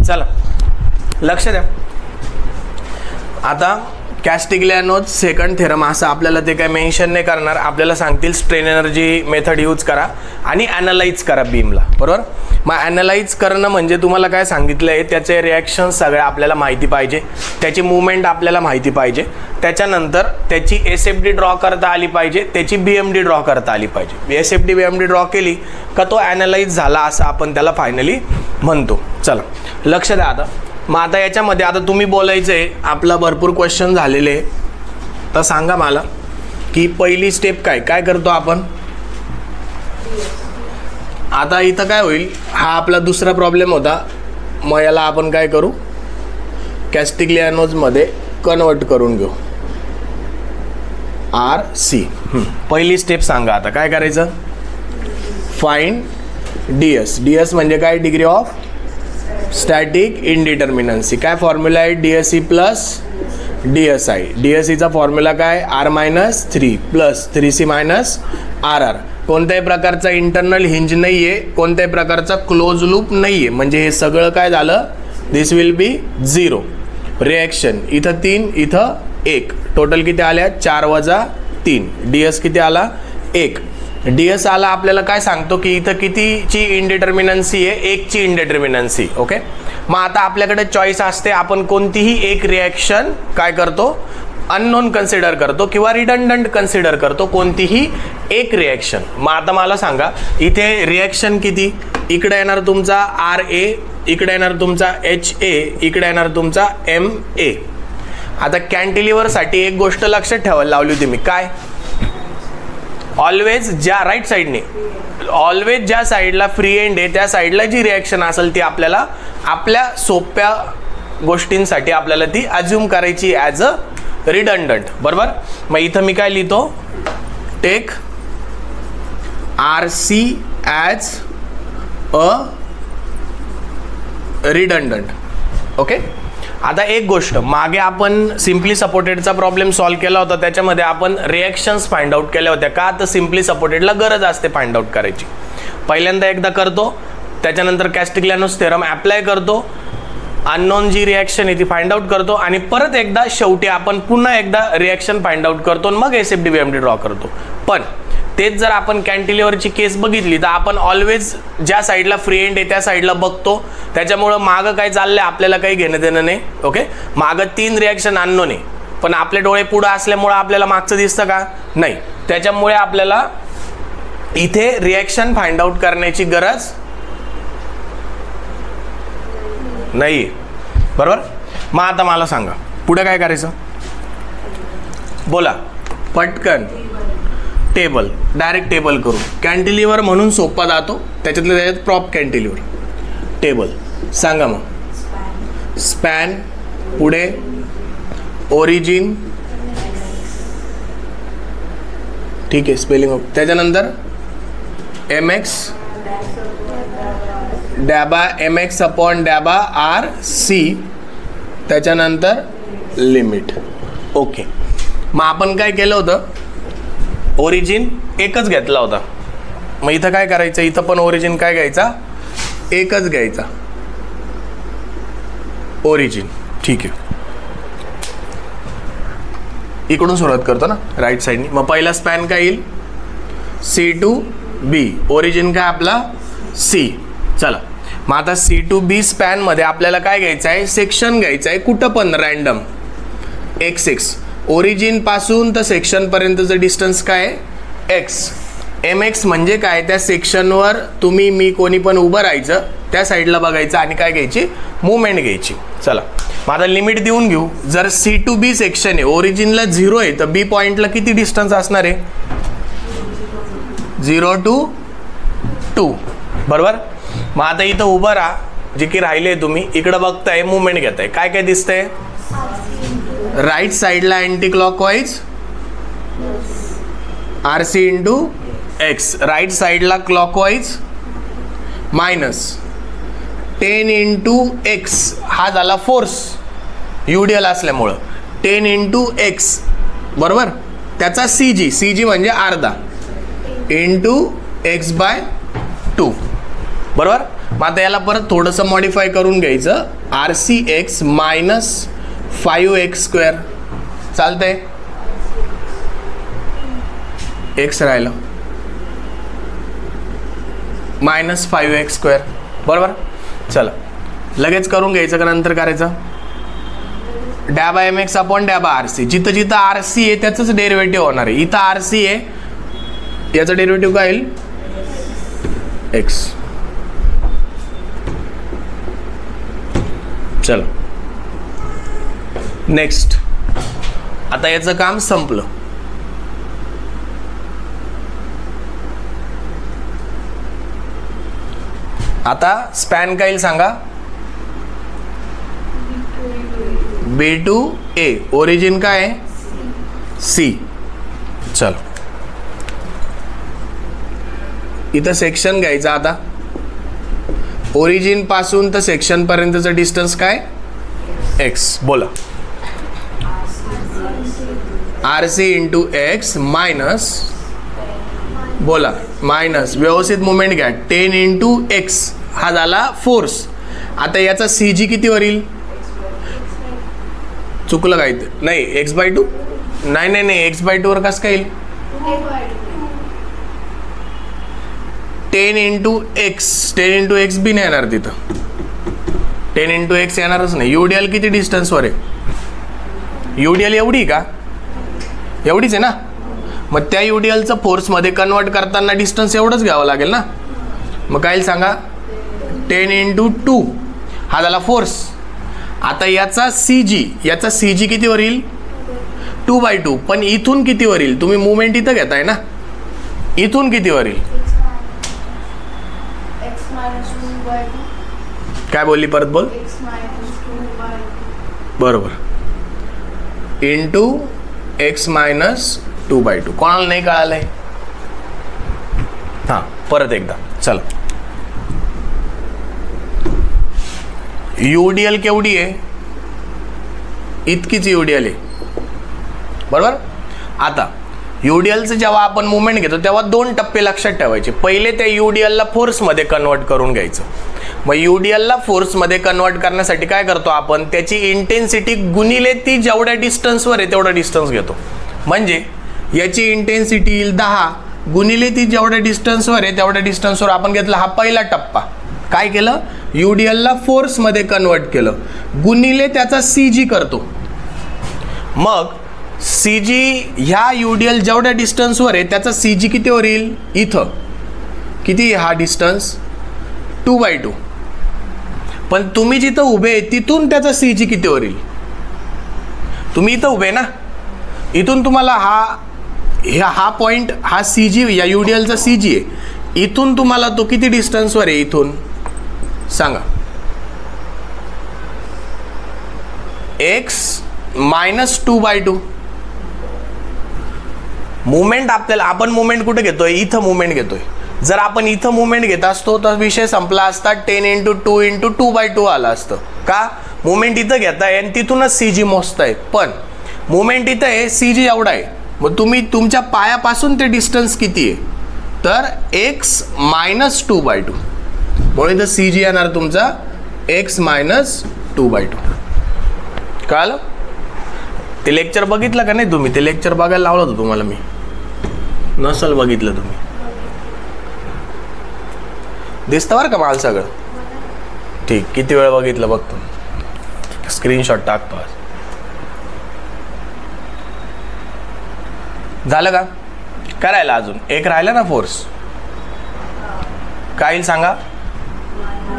चला लक्ष द्या. आता कॅस्टिग्लियानोज सेकंड थेरम असं आपल्याला ते काय मेन्शन नाही करणार, आपल्याला सांगतील स्ट्रेन एनर्जी मेथड यूज करा आणि ॲनालाइज करा बीमला, बरोबर. मग ॲनालाइज करणं म्हणजे तुम्हाला काय सांगितलं आहे, त्याचे रिॲक्शन्स सगळ्या आपल्याला माहिती पाहिजे, त्याची मूवमेंट आपल्याला माहिती पाहिजे, त्याच्यानंतर त्याची SFD ड्रॉ करता आली पाहिजे, त्याची BMD ड्रॉ करता आली पाहिजे. SFD BMD ड्रॉ केली का तो ॲनालाइज झाला असं आपण त्याला फायनली म्हणतो. चला लक्ष द्या. मग आता याच्यामध्ये आता तुम्ही बोलायचं आहे, आपला भरपूर क्वेश्चन झालेले आहे, तर सांगा मला की पहिली स्टेप काय काय करतो आपण. आता इथं काय होईल, हा आपला दुसरा प्रॉब्लेम होता, मग याला आपण काय करू, कॅस्टिग्लियानोजमध्ये कन्वर्ट करून घेऊ, RC. पहिली स्टेप सांगा आता काय करायचं, फाइंड DS. DS म्हणजे काय, डिग्री ऑफ स्टॅटिक इनडिटर्मिनन्सी. काय फॉर्म्युला आहे, DSE प्लस DSI. DSEचा फॉर्म्युला काय, R-3 plus 3C minus RR. कोणत्याही प्रकारचा इंटरनल हिंज नाही आहे, कोणत्याही प्रकारचा क्लोज लूप नाही आहे, म्हणजे हे सगळं काय झालं, दिस विल बी 0. रिॲक्शन इथं 3 इथं 1, टोटल किती आल्या 4 वजा 3. DS किती आला 1. DS आला आपल्याला काय सांगतो की इथं कितीची इनडिटर्मिनन्सी आहे, 1 ची इनडिटर्मिनन्सी. ओके. मग आता आपल्याकडे चॉईस असते, आपण कोणतीही एक रिॲक्शन काय करतो, अननोन कन्सिडर करतो किंवा रिडंडंट कन्सिडर करतो, कोणतीही एक रिॲक्शन. मग आता मला सांगा इथे रिॲक्शन किती, इकडे येणार तुमचा RA, इकडे येणार तुमचा HA, इकडे येणार तुमचा MA. आता कॅन्टिलिव्हरसाठी एक गोष्ट लक्षात ठेवायला लावली होती मी, काय, ऑलवेज ज्या राईट साईडने, ऑलवेज ज्या साईडला फ्री एंड आहे त्या साईडला जी रिॲक्शन असेल ती आपल्याला आपल्या सोप्या गोष्टींसाठी आपल्याला ती अज्युम करायची ॲज अ रिडंडंट, बरोबर. मग इथं मी काय लिहितो, take RC as a redundant. Okay. आता एक गोष्ट, मागे आपण सिम्पली सपोर्टेडचा प्रॉब्लेम सॉल्व्ह केला होता, त्याच्यामध्ये आपण रिॲक्शन्स फाइंड आउट केल्या होत्या का, तर सिम्पली सपोर्टेडला गरज असते फाइंड आउट करायची. पहिल्यांदा एकदा करतो, त्याच्यानंतर कॅस्टिग्लियानोज थेरम अप्लाय करतो, अननोन जी रिॲक्शन आहे ती फाइंड आउट करतो, आणि परत एकदा शेवटी आपण पुन्हा एकदा रिॲक्शन फाइंड आउट करतो आणि मग SFD BMD ड्रॉ करतो. पण तेच जर आपण कॅन्टिलिव्हरची केस बघितली तर आपण ऑलवेज ज्या साईडला फ्री एंड आहे त्या साईडला बघतो, त्याच्यामुळं मागं काय चाललंय आपल्याला काही घेणं देणं नाही. ओके. मागं 3 रिॲक्शन अननोन आहे, पण आपले डोळे पुढं असल्यामुळं आपल्याला मागचं दिसतं का, नाही. त्याच्यामुळे आपल्याला इथे रिॲक्शन फाइंड आउट करण्याची गरज नाही, बरोबर. मग आता मला सांगा पुढे काय करायचं, बोला पटकन. टेबल, डायरेक्ट टेबल करू. कॅन्टिलिव्हर म्हणून सोपा जातो, त्याच्यातल्या त्याच्यात प्रॉप कॅन्टिलिव्हर. टेबल सांगा मग, स्पॅन, पुढे ओरिजिन, ठीक आहे स्पेलिंग ऑफ, त्याच्यानंतर MX डॅबा MX अपॉन डॅबा RC, त्याच्यानंतर लिमिट. ओके. मग आपण काय केलं होतं, ओरिजिन एकच घेतला होता, मग इथं काय करायचं, इथं पण ओरिजिन काय घ्यायचा, एकच घ्यायचा, ओरिजिन. ठीक आहे. इकडून सुरुवात करतो ना राईट साईडनी. मग पहिला स्पॅन काय येईल, C to B, ओरिजिन काय आपला C. चला मग आता C to B स्पॅन मध्ये आपल्याला काय घ्यायचं आहे, सेक्शन घ्यायचं आहे, कुठं पण रँडम, XX. ओरिजिन पासून तर सेक्शन पर्यंतचं डिस्टन्स काय आहे, X. MX म्हणजे काय, त्या सेक्शनवर तुम्ही मी कोणी पण उभं राहायचं, त्या साईडला बघायचं आणि काय घ्यायची, मूवमेंट घ्यायची. चला मग आता लिमिट देऊन घेऊ. जर C to B सेक्शन आहे, ओरिजिनला 0 आहे, तर B पॉइंटला किती डिस्टन्स असणार आहे, 0 to 2, बरोबर. मग आता इथं उभं राहा, जे की राहिले तुम्ही इकडं बघताय, मूवमेंट घेताय, काय काय दिसतंय, राईट साईडला anti clockwise RC into X, right साईडला क्लॉकवाईज मायनस 10 इंटू X, हा झाला फोर्स UDL असल्यामुळं, 10 इंटू X, बरोबर. त्याचा CG म्हणजे अर्धा, इंटू X/2. बरोबर. मग आता याला परत थोडंसं मॉडिफाय करून घ्यायचं, RCX मायनस 5x². चालतंय, x राहिलं मायनस 5x². बरोबर. चला लगेच करून घ्यायचं का नंतर करायचं. डॅबा mx अपॉन डॅबा RC. जिथं जिथं RC आहे त्याचंच डेरिव्हेटिव्ह होणार आहे. इथं RC आहे, याचं डेरिव्हेटिव्ह काय येईल, x. चलो नेक्स्ट. आता याचं काम संपलं. आता स्पॅन काय येईल सांगा. B to A. ओरिजिन काय आहे, C. चलो इथं सेक्शन घ्यायचं. आता ओरिजिन पासून तर सेक्शन पर्यंतचं डिस्टन्स काय, x. बोला, RC इंटू x मायनस, बोला मायनस, व्यवस्थित मुवमेंट घ्या, 10 इंटू x हा झाला फोर्स. आता याचा CG कितीवर येईल, चुकलं काय ते, नाही x/2, नाही नाही नाही x/2 वर कसं काय येईल, 10 इंटू x. 10 इंटू x बी नाही येणार तिथं, 10 इंटू x येणारच नाही. UDL किती डिस्टन्सवर आहे, UDL एवढी का, एवढीच आहे ना. मग त्या UDLचं फोर्समध्ये कन्वर्ट करताना डिस्टन्स एवढंच घ्यावं लागेल ना. मग काय सांगा, 10 इंटू 2 हा झाला फोर्स. आता याचा CG कितीवर येईल, 2/2. पण इथून कितीवर येईल, तुम्ही मुवमेंट इथं घेताय ना, इथून कितीवर येईल, काय बोलली परत बोल, बरोबर, इंटू x मायनस 2/2. कोणाला नाही कळालंय, हां परत एकदा. चला UDL केवढी आहे, इतकीच UDL आहे. बरोबर. आता UDLचं जेव्हा आपण मुवमेंट घेतो तेव्हा 2 टप्पे लक्षात ठेवायचे. पहिले त्या UDLला फोर्समध्ये कन्वर्ट करून घ्यायचं. मग UDLला फोर्समध्ये कन्वर्ट करण्यासाठी काय करतो आपण, त्याची इंटेन्सिटी गुणिले ती जेवढ्या डिस्टन्सवर आहे तेवढा डिस्टन्स घेतो. म्हणजे याची इंटेन्सिटी येईल 10 गुणिले ती जेवढ्या डिस्टन्सवर आहे तेवढ्या डिस्टन्सवर आपण घेतला हा पहिला टप्पा. काय केलं, UDLला फोर्समध्ये कन्वर्ट केलं, गुणिले त्याचा CG करतो. मग CG ह्या UDL जेवढ्या डिस्टन्सवर आहे त्याचा CG कितीवर येईल, इथं किती हा डिस्टन्स, 2/2. पण तुम्ही जिथं उभे आहे तिथून त्याचा CG कितीवर येईल, तुम्ही इथं उभे ना, इथून तुम्हाला हा पॉइंट, हा CG या UDLचा CG आहे, इथून तुम्हाला तो किती डिस्टन्सवर आहे, इथून सांगा, x मायनस 2/2. मुवमेंट आपल्याला, आपण मुवमेंट कुठे घेतोय, इथं मुवमेंट घेतोय. जर आपण इथं मुवमेंट घेत असतो तर विषय संपला असता, 10 इंटू 2 इंटू 2/2 आला असतं. का, मुवमेंट इथं घेताय आणि तिथूनच CG मोजताय. पण मुवमेंट इथं आहे, CG एवढा आहे. मग तुम्ही तुमच्या पायापासून ते डिस्टन्स किती आहे, तर x मायनस 2/2. म्हणून इथं CG येणार तुमचा x मायनस 2/2. कळलं. ते लेक्चर बघितलं का नाही तुम्ही, ते लेक्चर बघायला लावलं होतं तुम्हाला मी, नसल बघितलं तुम्ही, दिसतं बरं का मला सगळं. ठीक, किती वेळ बघितलं बघतो, स्क्रीनशॉट टाकतो. झालं का, करायला अजून एक राहिला ना फोर्स, काय येईल सांगा,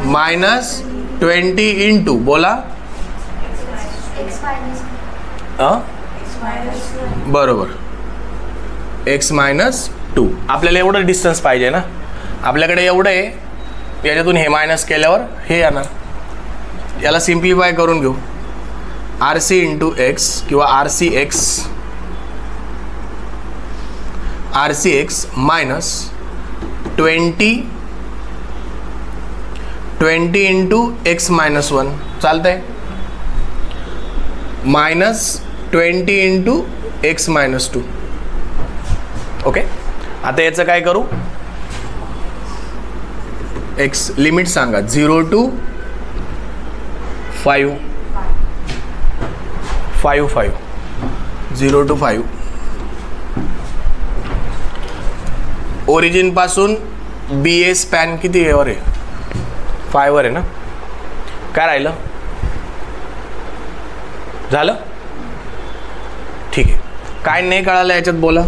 -20 इंटू, बोला बरोबर, x मायनस 2. आपल्याला एवढं डिस्टन्स पाहिजे ना, आपल्याकडे एवढं आहे, याच्यातून हे मायनस केल्यावर हे येणार. याला सिम्प्लिफाय करून घेऊ, RC इंटू x किंवा RCX minus 20 into x minus 1. चालतंय, -20 इंटू x मायनस 2. ओके. आता याचं काय करू, एक्स लिमिट सांगा 0 to 5 5 5 0 to 5 ओरिजिन पासून बी ए स्पॅन किती वर आहे 5 वर आहे ना. काय राहिलं झालं ठीक आहे. काय नाही कळालं याच्यात बोला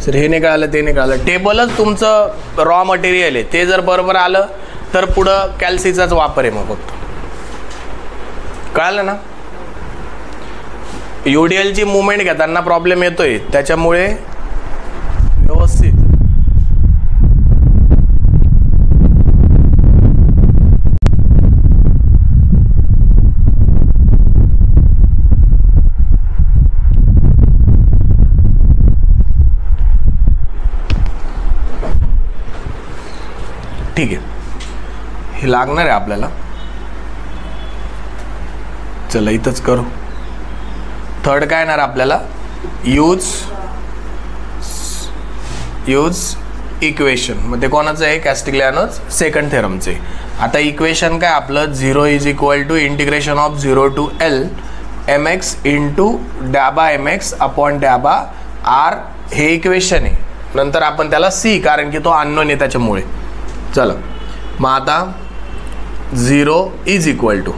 सर. हे नाही कळालं ते नाही कळालं. टेबलच तुमचं रॉ मटेरियल आहे ते जर बरोबर आलं तर पुढं कॅल्सीचाच वापर आहे मग फक्त. कळालं ना. UDLची मुवमेंट घेताना प्रॉब्लेम येतोय त्याच्यामुळे व्यवस्थित ठीक आहे. हे लागणार आहे आपल्याला. चला इथंच करू. थर्ड काय येणार आपल्याला यूज इक्वेशन. मग ते कोणाचं आहे कॅस्टिग्लियानोज सेकंड थेरमचे. आता इक्वेशन काय आपलं 0 is equal to integration of 0 to L mx into डॅबा mx अपॉन डॅबा r. हे इक्वेशन आहे. नंतर आपण त्याला सी कारण की तो अननोन आहे त्याच्यामुळे. चला मग आता 0 is equal to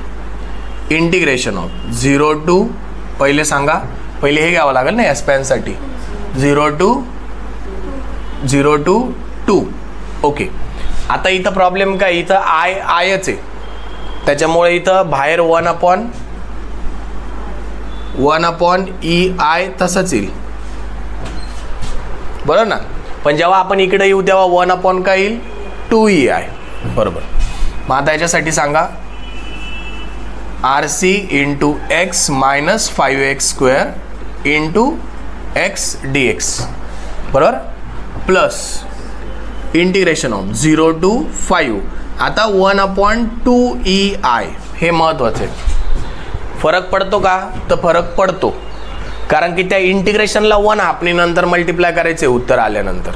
integration of 0 to पहिले सांगा पहिले हे घ्यावं लागेल ना स्पॅनसाठी 0 to 2. ओके. आता इथं प्रॉब्लेम काय इथं आयच आहे त्याच्यामुळे इथं बाहेर 1 upon EI तसंच येईल बरोबर ना. पण जेव्हा आपण इकडे येऊ तेव्हा 1 upon काय येईल 2EI बरोबर. मग आता याच्यासाठी सांगा RC into x minus 5x² into x dx बरोबर प्लस इंटिग्रेशन ऑफ 0 to 5. आता 1 upon 2EI. हे महत्वाचं आहे. फरक पडतो का तर फरक पडतो कारण की त्या इंटिग्रेशनला 1 आपण नंतर मल्टिप्लाय करायचे उत्तर आल्यानंतर.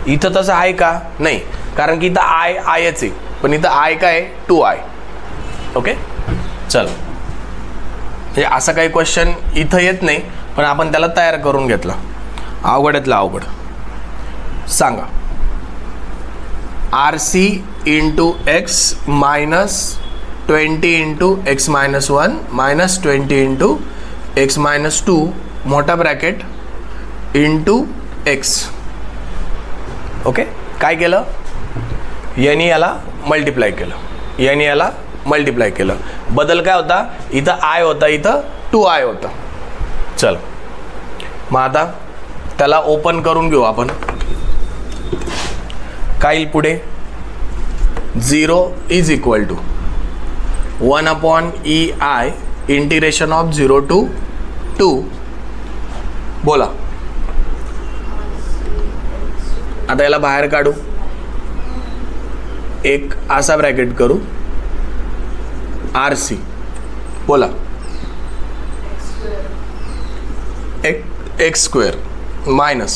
इथं तसं आहे का नाही कारण की इथं आयच आहे पण इथं आय काय 2I. ओके चल म्हणजे असा काही क्वेश्चन इथं येत नाही पण आपण त्याला तयार करून घेतला. अवघड्यातला अवघड सांगा RC into x minus 20 into x minus 1 minus 20 into x minus 2 मोठा ब्रॅकेट इंटू एक्स. ओके काय केलं याने याला मल्टिप्लाय केलं याने याला मल्टिप्लाय केलं. बदल काय होता इथं आय होता इथं 2I होता. चल मग आता त्याला ओपन करून घेऊ आपण. काय येईल पुढे 0 is equal to 1 upon EI integration of 0 to 2 बोला. आता याला बाहेर काढू एक असा ब्रॅकेट करू RC बोला x² minus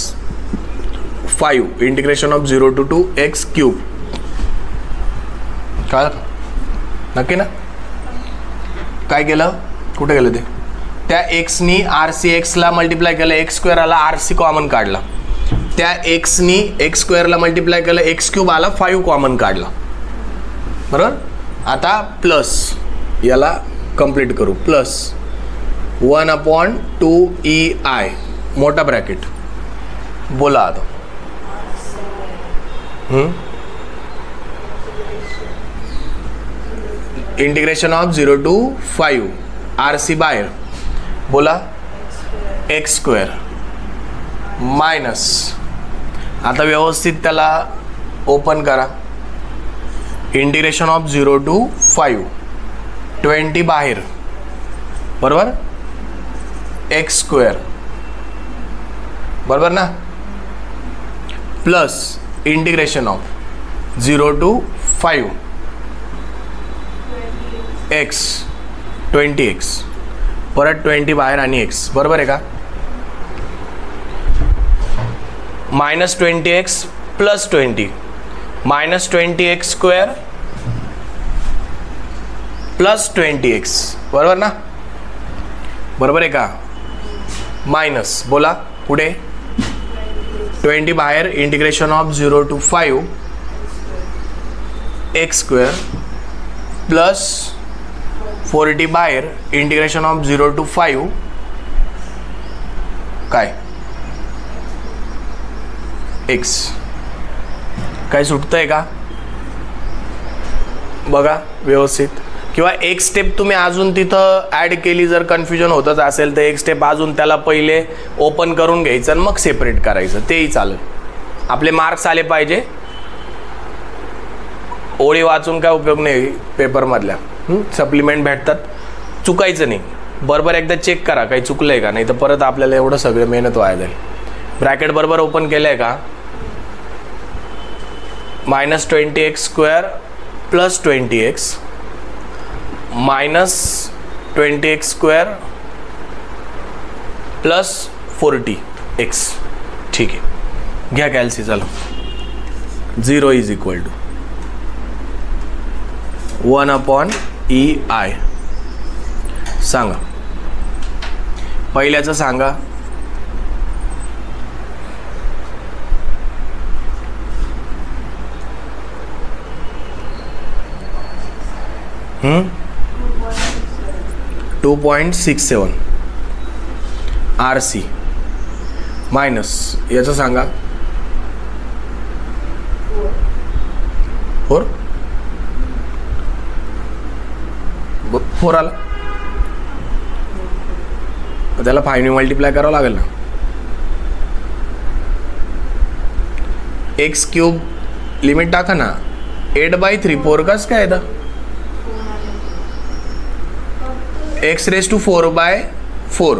5 integration of 0 to 2 x³. काय नक्की ना. काय केलं कुठे गेलं ते त्या एक्सनी RC ला मल्टिप्लाय केलं x² आला RC कॉमन काढला. त्या एक्सनी x² ला मल्टिप्लाय केलं x³ आला 5 कॉमन काढला बरोबर. आता प्लस याला कंप्लीट करू प्लस 1 upon 2EI मोठा ब्रॅकेट बोला. आता इंटिग्रेशन ऑफ 0 to 5 RC बाहेर बोला x² मायनस. आता व्यवस्थित त्याला ओपन करा इंटिग्रेशन ऑफ 0 to 5 20 बाहेर बरोबर x² बरोबर ना plus integration of 0 to 5 x 20x परत 20 बाहेर आणि x बरोबर आहे का. Minus 20x plus 20 -20x² plus 20x, बरोबर ना? बरोबर आहे का? मायनस बोला पुढे 20 बाहेर, integration of 0 to 5 x² plus 40 बाहेर, इंटिग्रेशन ऑफ 0 to 5 काय x. काय सुटतंय का बघा व्यवस्थित. किंवा एक स्टेप तुम्ही अजून तिथं ॲड केली, जर कन्फ्युजन होतच असेल तर एक स्टेप अजून त्याला पहिले ओपन करून घ्यायचं आणि मग सेपरेट करायचं, तेही चालेल. आपले मार्क्स आले पाहिजे. ओळी वाचून काय उपयोग नाही पेपरमधल्या, सप्लिमेंट भेटतात. चुकायचं नाही, बरोबर एकदा चेक करा काही चुकलं आहे का, नाही तर परत आपल्याला एवढं सगळं मेहनत वाया जाईल. ब्रॅकेट बरोबर ओपन केलं आहे का? -20x² plus 20x -20x² plus 40x. ठीक आहे, घ्या कॅल्सी. चला 0 इज इक्वल टू 1/EI. सांगा पहिल्याचं सांगा. हम्म 2.67 RC मायनस याचं सांगा 4 आला. त्याला 5 मल्टिप्लाय करावं लागेल ना. x³ लिमिट टाका ना. 8/3 4 कस काय येतं? x⁴/4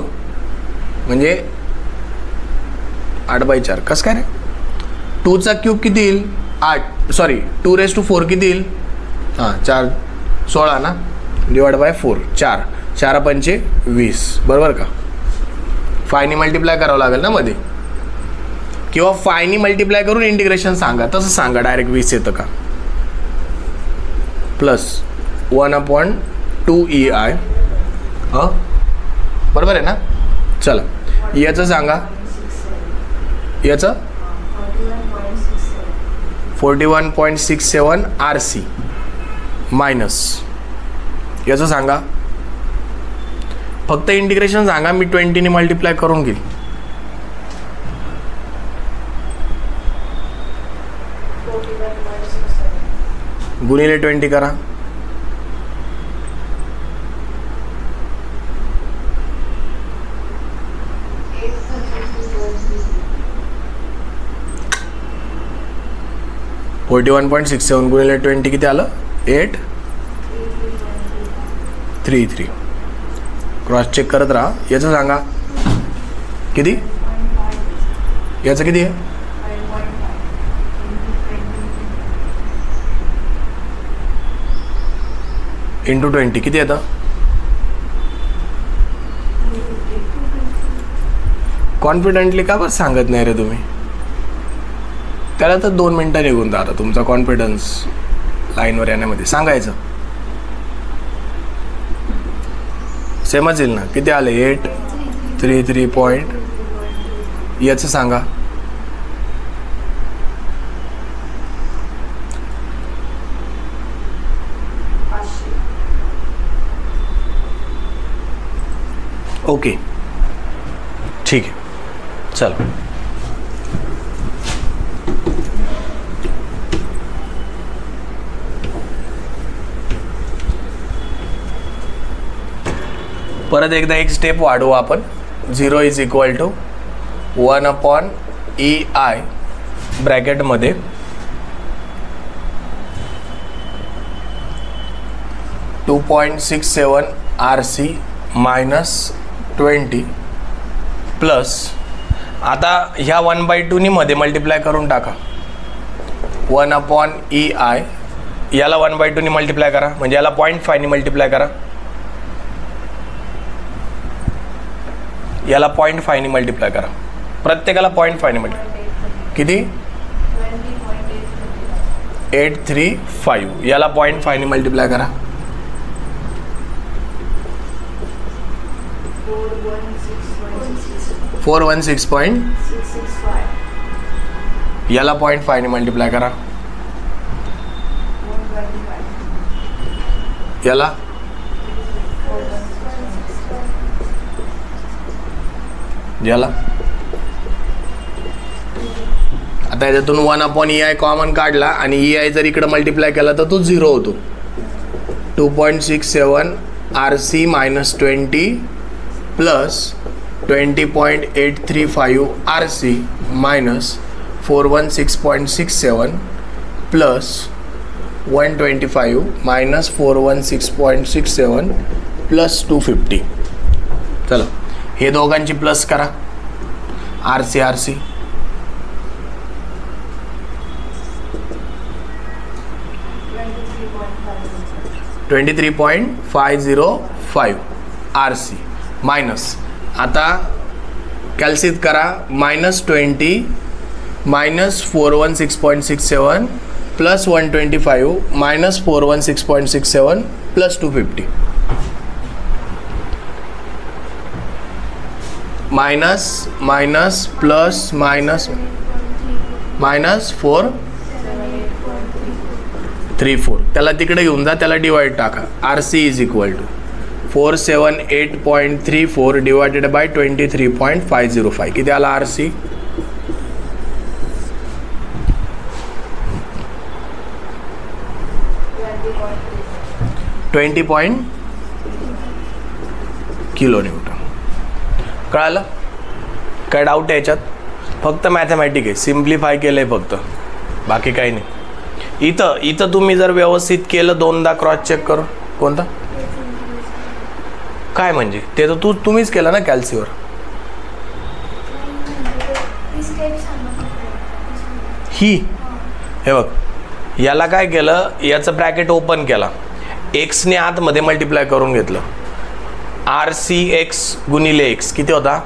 म्हणजे 8/4 कस काय रे? 2चा क्यूब किती येईल? 8 सॉरी 2⁴ किती येईल? हां 4 16 ना, /4 4 4 पंचे 20, बरोबर का? 5 मल्टिप्लाय करावं लागेल ना मध्ये, किंवा 5 मल्टिप्लाय करून इंटिग्रेशन सांगा. तसं सांगा डायरेक्ट 20 येतं का? Plus 1/2EI. बरोबर आहे ना? चला याचं सांगा. याचं 41.67 RC मायनस याचं सांगा. फक्त इंटिग्रेशन सांगा, मी 20 ने मल्टिप्लाय करून घेईल. गुणिले 20 करा. $41.67 गुणिले 20 किती आलं? 833. क्रॉस चेक करत राहा. याचं सांगा किती? याचं किती आहे? इंटू 20 किती येतं? कॉन्फिडेंटली का बस सांगत नाही रे तुम्ही? त्याला तर 2 मिनटं निघून जातात तुमचा कॉन्फिडन्स लाईनवर येण्यामध्ये. सांगायचं सेमच येईल ना. किती आले? 833 पॉईंट. याचं सांगा. ओके ठीक आहे चलो. परत एकदा एक स्टेप वाढवू आपण. 0 इज इक्वल टू 1/EI ब्रॅकेटमध्ये $2.67 RC मायनस 20 प्लस. आता ह्या 1/2 नी मध्ये मल्टिप्लाय करून टाका. 1/EI याला 1/2 नी मल्टिप्लाय करा, म्हणजे याला 0.5 नी मल्टिप्लाय करा. याला 0.5 नी मल्टिप्लाय करा. प्रत्येकाला 0.5 नी मल्टिप्लाय. किती? 0.835 याला 0.5 ने मल्टिप्लाय करा. 416.665 याला 0.5 ने मल्टिप्लाय करा. याला याला आता याच्यातून 1/EI कॉमन काढला आणि EI जर इकडे मल्टिप्लाय केला तर तो 0 होतो. 2.67 RC minus 20 plus 20.835 RC minus 416.67 plus 125 minus 416.67 plus 250. चला हे दोघांची प्लस करा. RC 23.505 RC मायनस आता कॅल्सित करा. -20 minus 416.67 plus 125 minus 416.67 plus 250 minus minus plus minus minus 434 त्याला तिकडे घेऊन जा, त्याला डिवाइड टाका. RC is equal to 478.34 divided by 23.505 किती आला RC? 20 किलोन्यूटन. कळालं? काय डाऊट आहे याच्यात? फक्त मॅथमॅटिक आहे, सिम्प्लिफाय केलंय फक्त, बाकी काही नाही. इथं तुम्ही जर व्यवस्थित केलं दोनदा क्रॉस चेक करून. कोणता काय म्हणजे ते तर तुम्हीच केलं ना कॅल्सीवर. ही हे बघ, याला काय केलं, याचं ब्रॅकेट ओपन केला, एक्सने आतमध्ये मल्टिप्लाय करून घेतलं. RCX गुणिले x किती होता?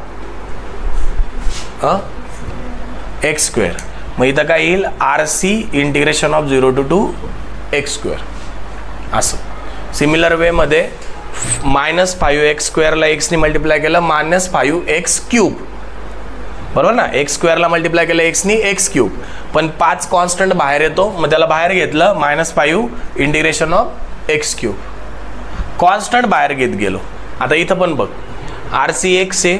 x². मग इथं काय येईल? RC integration of 0 to 2 x². असं सिमिलर वे मध्ये -5x² ला x ने मल्टिप्लाय केलं -5x³. बरोबर ना? x² ला मल्टिप्लाय केलं x ने x³. पण 5 कॉन्स्टंट बाहेर येतो, मग त्याला बाहेर घेतलं -5 इंटिग्रेशन ऑफ x³. कॉन्स्टंट बाहेर घेत गेलो. आता इथं पण बघ, RCX आहे,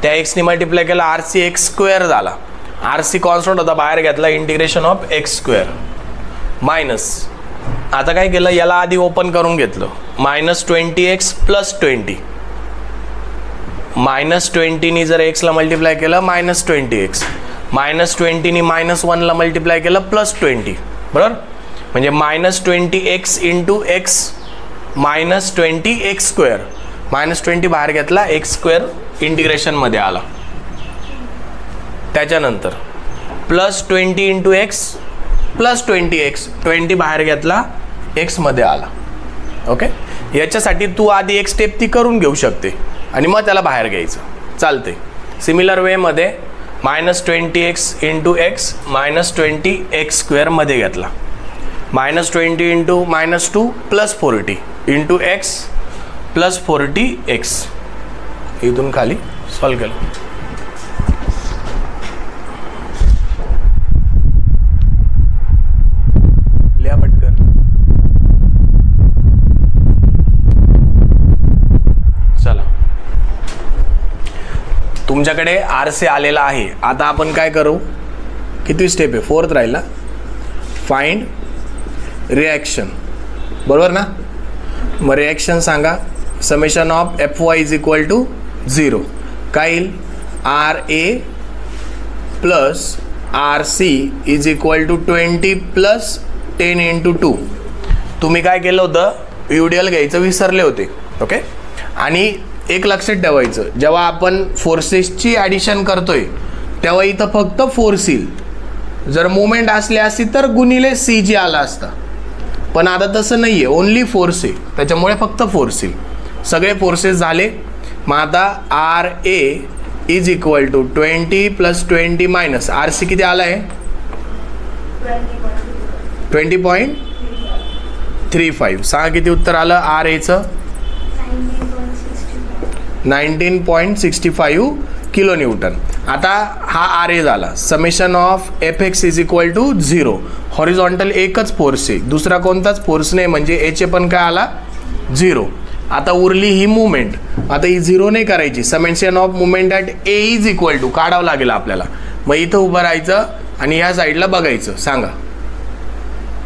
त्या x ने मल्टिप्लाय केला RCX² झाला. RC कॉन्स्टंट होता, बाहेर घेतला इंटिग्रेशन ऑफ x² मायनस. आता काय केलं, याला आधी ओपन करून घेतलं -20x प्लस 20. -20 नी जर x ला मल्टिप्लाय केलं -20x, -20 नी -1 ला मल्टिप्लाय केलं +20. बरोबर? म्हणजे -20x इंटू x -20x². -20 बाहेर घेतला, x² इंटिग्रेशन मध्ये आला. त्याच्यानंतर +20 इंटू x +20x, 20 बाहेर घेतला, x मध्ये आला. ओके, याच्यासाठी तू आधी एक स्टेप ती करून घेऊ शकते आणि मग त्याला बाहेर घ्यायचं, चालते. सिमिलर वे मध्ये -20x इंटू x -20x² मध्ये घेतला, -20 इंटू -2 +40 इंटू x +40x. इथून खाली सॉल्व केलं. लिहा पटकन. चला, तुमच्याकडे RC आलेला आहे. आता आपण काय करू, किती स्टेप आहे? 4th राहिला. Find reaction. बरोबर ना? मग रिॲक्शन सांगा. Summation of Fy is equal to 0. काय येईल? RA plus RC is equal to 20 plus 10 into 2. तुम्ही काय केलं होतं, UDL घ्यायचं विसरले होते. ओके, आणि एक लक्षात ठेवायचं, जेव्हा आपण फोर्सेसची ॲडिशन करतोय तेव्हा इथं फक्त फोर्स येईल. जर मोमेंट असली असती तर गुणिले CG आला असता, पण आता तसं नाही आहे, ओनली फोर्स आहे, त्याच्यामुळे फक्त फोर्स येईल. सगळे फोर्सेस झाले. मग आता RA is equal to 20 plus 20 minus RC किती आला आहे? 20.35. सांगा किती उत्तर आलं आर एचं? 19.65 किलो न्यूटन. आता हा आर ए झाला. Summation of F X is equal to 0. Horizontal एकच फोर्स आहे, दुसरा कोणताच फोर्स नाही, म्हणजे एचे पण काय आला 0. आता उरली ही मुवमेंट. आता ही 0 नाही करायची. Summation of movement at A is equal to काढावं लागेल आपल्याला. मग इथं उभं राहायचं आणि ह्या साईडला बघायचं. सांगा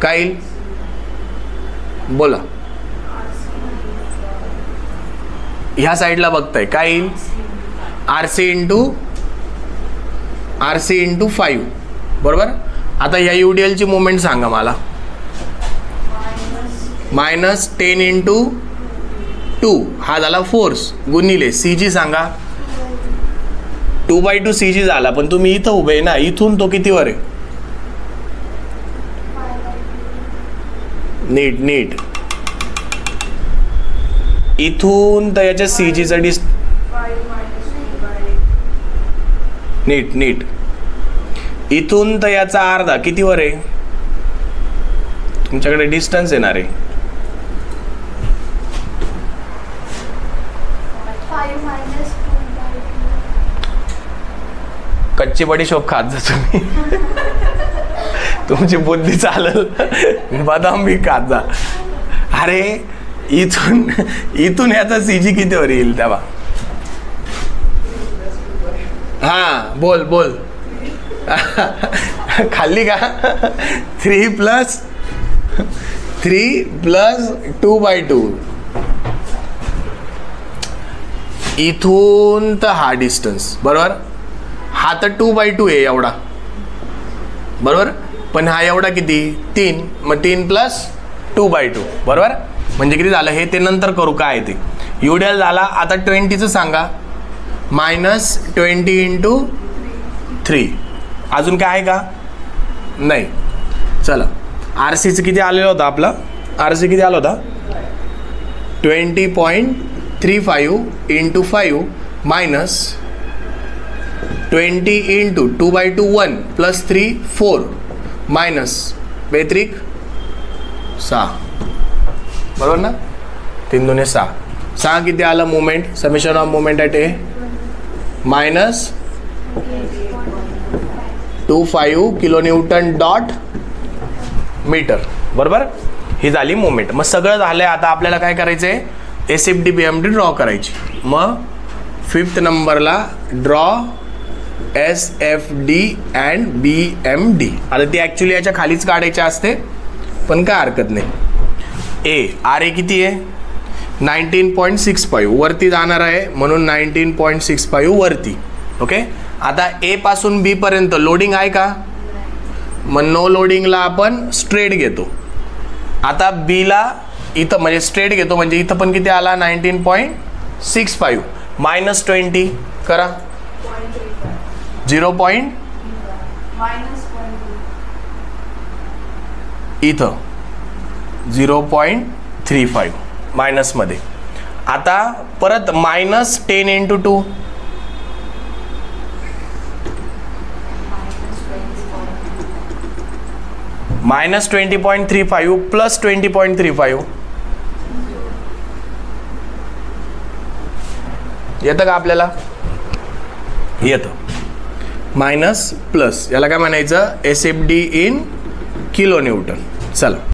काय येईल? बोला. ह्या साईडला बघताय काय येईल? RC into 5. बरोबर. आता ह्या युडीएलची मुवमेंट सांगा मला. -10 इंटू 2 हा झाला फोर्स गुणिले सी जी. सांगा 2/2 सी जी झाला, पण तुम्ही इथं उभे ना, इथून तो कितीवर आहे? नीट इथून तर याच्या सी जीचा नीट इथून तर याचा अर्धा कितीवर आहे? तुमच्याकडे डिस्टन्स येणार आहे. कच्ची बडीशोप खात जा तुम्ही. तुमची बुद्धी चालेल. बदाम बी खात जा. अरे इथून याचा सीजी कितीवर येईल तेव्हा? हा बोल. खाल्ली का? 3 प्लस 2/2. इथून तर हा डिस्टन्स बरोबर. हा तर 2/2 आहे एवढा बरोबर, पण हा एवढा किती? 3. मग 3 प्लस 2/2 बरोबर. म्हणजे किती झालं हे? ते नंतर करू. काय ते युडीएल झाला. आता 20चं सांगा. -20 इंटू 3. अजून काय आहे का? नाही. चला आर सीचं किती आलेलं होतं आपलं? आर सी किती आला होता? 20.35 इंटू 5 मायनस 20 इंटू 2/2 1 प्लस 3 4 मायनस 6. बरोबर ना? 3 दुने 6. 6 किती आलं movement? Summation of movement at A -25 kilo newton dot metre. बरोबर. ही झाली मुवमेंट. मग सगळं झालंय. आता आपल्याला काय करायचं आहे? SFD BMD ड्रॉ करायची. मग 5th नंबरला ड्रॉ SFD अँड BMD. आता ती ॲक्च्युली याच्या खालीच काढायची असते, पण काय हरकत नाही. आर ए किती आहे? 19.65 वरती जाणार आहे, म्हणून 19.65 वरती. ओके. आता ए पासून बी पर्यंत लोडिंग आहे का? मग नो लोडिंगला आपण स्ट्रेट घेतो. आता बीला इथं म्हणजे स्ट्रेट घेतो, म्हणजे इथं पण किती आला? 19.65 मायनस 20 करा. 0. इथं 0.35 मायनसमध्ये. आता परत -10 इंटू 2 -20.35 प्लस 20.35 येतं का आपल्याला? येतं. मायनस प्लस याला काय म्हणायचं? SFD in kilo Newton. चला